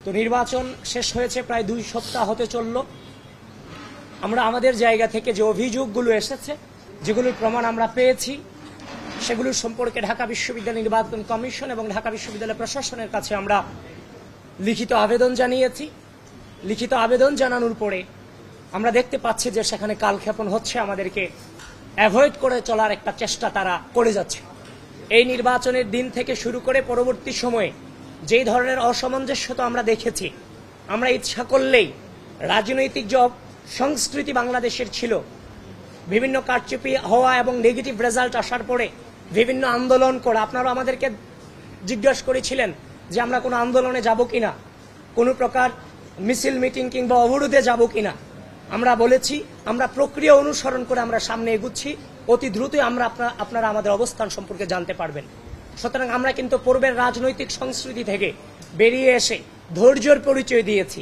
তো নির্বাচন শেষ হয়েছে প্রায় 2 সপ্তাহ হতে চলল। আমরা আমাদের জায়গা থেকে যে অভিযোগগুলো এসেছে, যেগুলোর প্রমাণ আমরা পেয়েছি, সেগুলোর সম্পর্কে ঢাকা বিশ্ববিদ্যালয় নির্বাচন কমিশন এবং ঢাকা বিশ্ববিদ্যালয় প্রশাসনের কাছে আমরা লিখিত আবেদন জানিয়েছি। লিখিত আবেদন জানানোর পরে আমরা দেখতে পাচ্ছি যে সেখানে কালক্ষেপণ হচ্ছে, আমাদেরকে অ্যাভয়েড করে চলার একটা চেষ্টা তারা করে যাচ্ছে। এই নির্বাচনের দিন থেকে শুরু করে পরবর্তী সময়ে যেই ধরনের অসামঞ্জস্যতা আমরা দেখেছি, আমরা ইচ্ছা করলেই রাজনৈতিক যে সংস্কৃতি বাংলাদেশের ছিল, বিভিন্ন কারচুপি হওয়া এবং নেগেটিভ রেজাল্ট আসার পরে বিভিন্ন আন্দোলন করা, আপনারা আমাদেরকে জিজ্ঞাসা করেছিলেন যে আমরা কোনো আন্দোলনে যাব কিনা, কোনো প্রকার মিছিল মিটিং কিংবা অবরোধে যাব কিনা। আমরা বলেছি আমরা প্রক্রিয়া অনুসরণ করে আমরা সামনে এগুচ্ছি, অতি দ্রুতই আপনারা আমাদের অবস্থান সম্পর্কে জানতে পারবেন। সুতরাং আমরা কিন্তু পূর্বের রাজনৈতিক সংস্কৃতি থেকে বেরিয়ে এসে ধৈর্যের পরিচয় দিয়েছি।